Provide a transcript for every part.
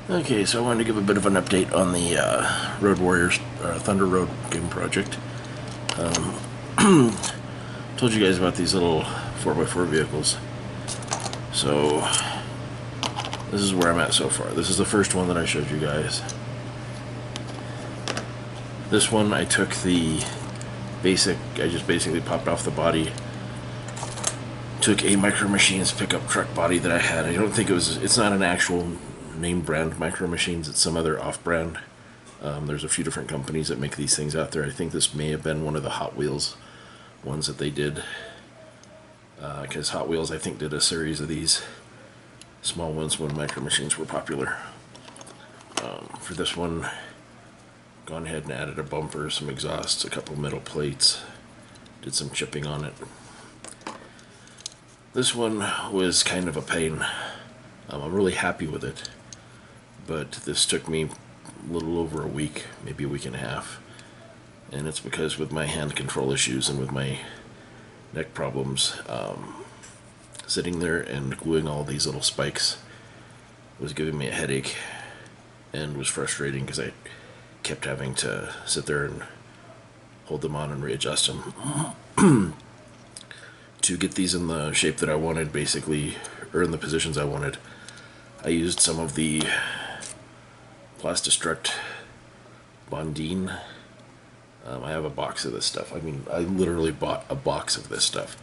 Okay, so I wanted to give a bit of an update on the Road Warriors Thunder Road game project. Told you guys about these little 4x4 vehicles. So, this is where I'm at so far. This is the first one that I showed you guys. This one I took the basic, I just basically popped off the body. Took a Micro Machines pickup truck body that I had. I don't think it's not an actual name brand Micro Machines, it's some other off-brand. There's a few different companies that make these things out there. I think this may have been one of the Hot Wheels ones that they did. Because Hot Wheels, I think, did a series of these small ones when Micro Machines were popular. For this one, gone ahead and added a bumper, some exhausts, a couple metal plates, did some chipping on it. This one was kind of a pain. I'm really happy with it, but this took me a little over a week, maybe a week and a half, and it's because with my hand control issues and with my neck problems, sitting there and gluing all these little spikes was giving me a headache and was frustrating because I kept having to sit there and hold them on and readjust them. To get these in the shape that I wanted, basically, or in the positions I wanted, I used some of the Plastistruct Bondine. I have a box of this stuff. I mean, I literally bought a box of this stuff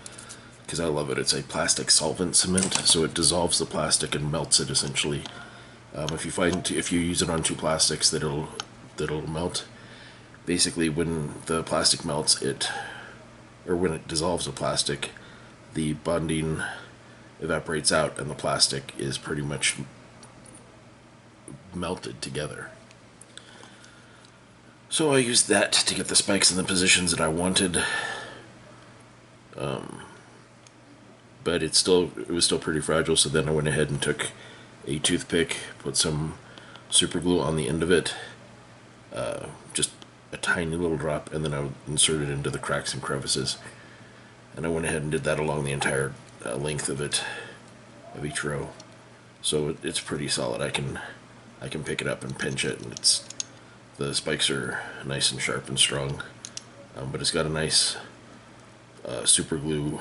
because I love it. It's a plastic solvent cement, so it dissolves the plastic and melts it essentially. If you use it on two plastics, that'll melt. Basically, when the plastic melts, when it dissolves the plastic, the bonding evaporates out and the plastic is pretty much melted together. So I used that to get the spikes in the positions that I wanted, but it was still pretty fragile. So then I went ahead and took a toothpick, put some super glue on the end of it, just a tiny little drop, and then I would insert it into the cracks and crevices. And I went ahead and did that along the entire length of each row. So it's pretty solid. I can pick it up and pinch it, and the spikes are nice and sharp and strong. But it's got a nice super glue.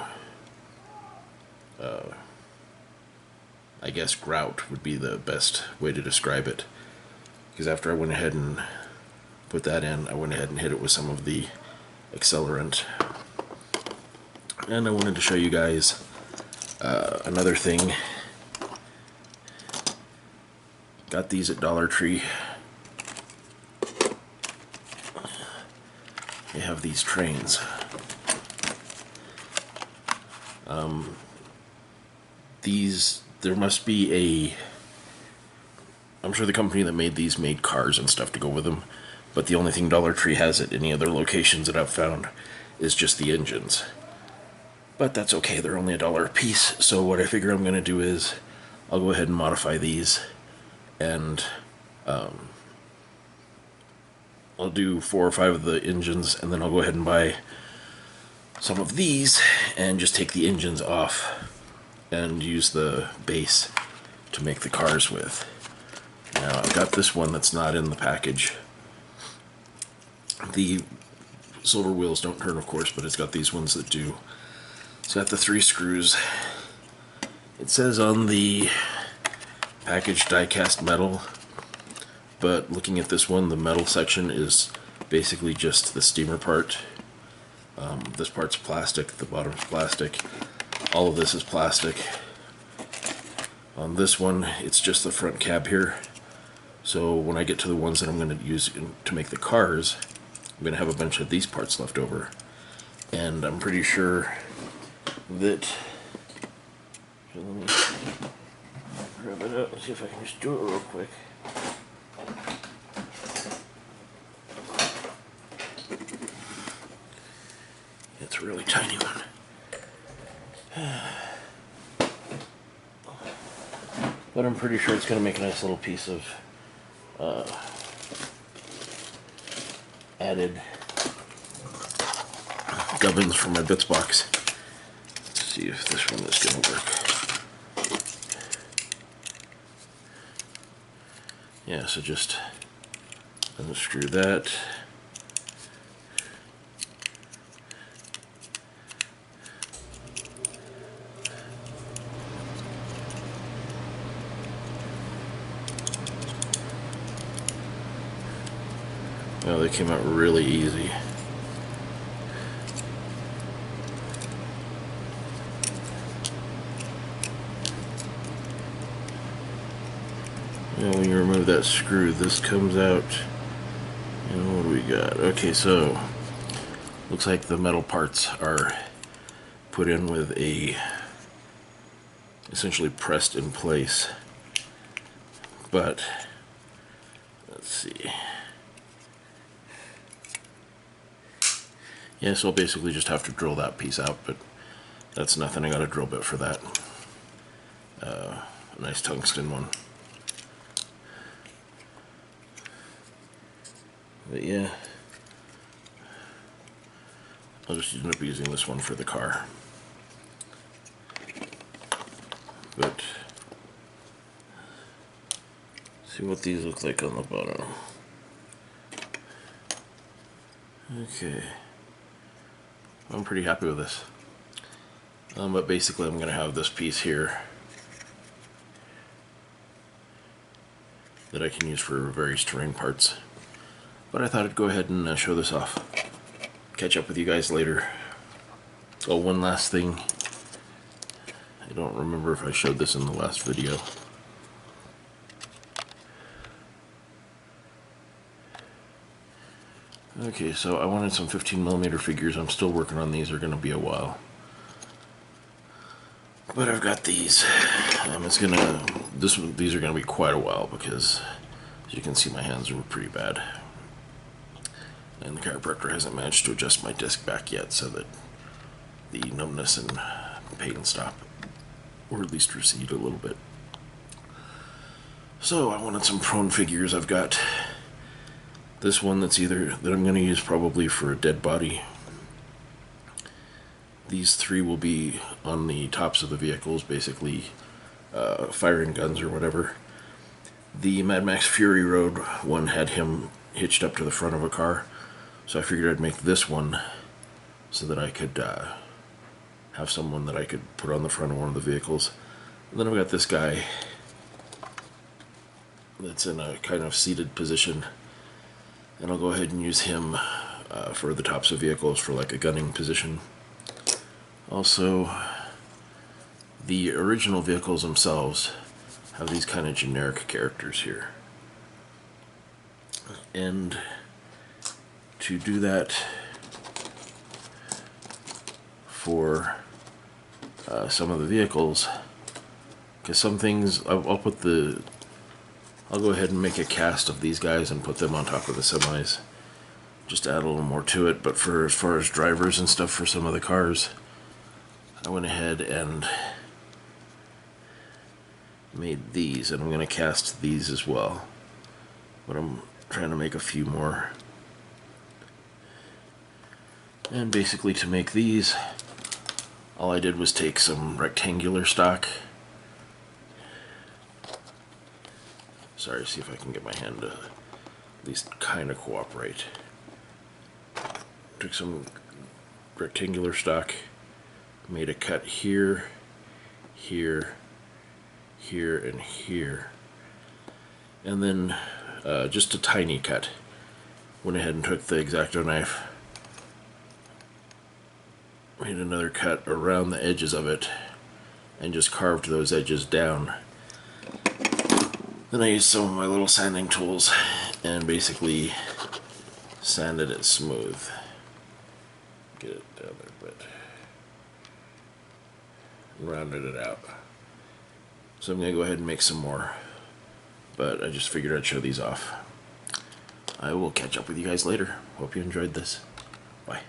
I guess grout would be the best way to describe it. Because after I went ahead and put that in, I went ahead and hit it with some of the accelerant. And I wanted to show you guys another thing. Got these at Dollar Tree. They have these trains. There must be I'm sure the company that made these made cars and stuff to go with them, but the only thing Dollar Tree has at any other locations that I've found is just the engines. But that's okay, they're only $1 a piece, so what I figure I'm going to do is I'll go ahead and modify these, and I'll do 4 or 5 of the engines, and then I'll go ahead and buy some of these and just take the engines off and use the base to make the cars with. Now I've got this one that's not in the package. The silver wheels don't turn, of course, but it's got these ones that do. It's got the 3 screws. It says on the package die-cast metal, but looking at this one, the metal section is basically just the steamer part. This part's plastic, the bottom's plastic. All of this is plastic. On this one, it's just the front cab here. So when I get to the ones that I'm going to use to make the cars, I'm going to have a bunch of these parts left over. And I'm pretty sure that, let me grab it out and see if I can just do it real quick. It's a really tiny one. But I'm pretty sure it's going to make a nice little piece of added gubbins for my bits box. Let's see if this one is going to work. Yeah, so just unscrew that. Oh, they came out really easy. When you remove that screw, this comes out. And what do we got? Okay, so looks like the metal parts are put in with a essentially pressed in place. But let's see. Yeah, so I'll basically just have to drill that piece out, but that's nothing. I got a drill bit for that. A nice tungsten one. But yeah, I'll just end up using this one for the car. But see what these look like on the bottom. Okay, I'm pretty happy with this. But basically I'm going to have this piece here that I can use for various terrain parts. But I thought I'd go ahead and show this off. Catch up with you guys later. Oh, one last thing. I don't remember if I showed this in the last video. Okay, so I wanted some 15mm figures. I'm still working on these. They're going to be a while. But I've got these. These are going to be quite a while because, as you can see, my hands are pretty bad. And the chiropractor hasn't managed to adjust my disc back yet so that the numbness and pain stop, or at least recede a little bit. So I wanted some prone figures. I've got this one that I'm going to use probably for a dead body. These three will be on the tops of the vehicles, basically firing guns or whatever. The Mad Max Fury Road one had him hitched up to the front of a car. So I figured I'd make this one so that I could have someone that I could put on the front of one of the vehicles. And then I've got this guy that's in a kind of seated position, and I'll go ahead and use him for the tops of vehicles for like a gunning position. Also, the original vehicles themselves have these kind of generic characters here. And to do that for some of the vehicles, because some things I'll go ahead and make a cast of these guys and put them on top of the semis, just to add a little more to it. But for as far as drivers and stuff for some of the cars, I went ahead and made these, and I'm going to cast these as well, but I'm trying to make a few more. And basically to make these, all I did was take some rectangular stock. Sorry, see if I can get my hand to at least kind of cooperate. Took some rectangular stock, made a cut here, here, here, and here. And then just a tiny cut. Went ahead and took the X-Acto knife, made another cut around the edges of it, and just carved those edges down. Then I used some of my little sanding tools and basically sanded it smooth. Get it down there a bit. Rounded it out. So I'm going to go ahead and make some more, but I just figured I'd show these off. I will catch up with you guys later. Hope you enjoyed this. Bye.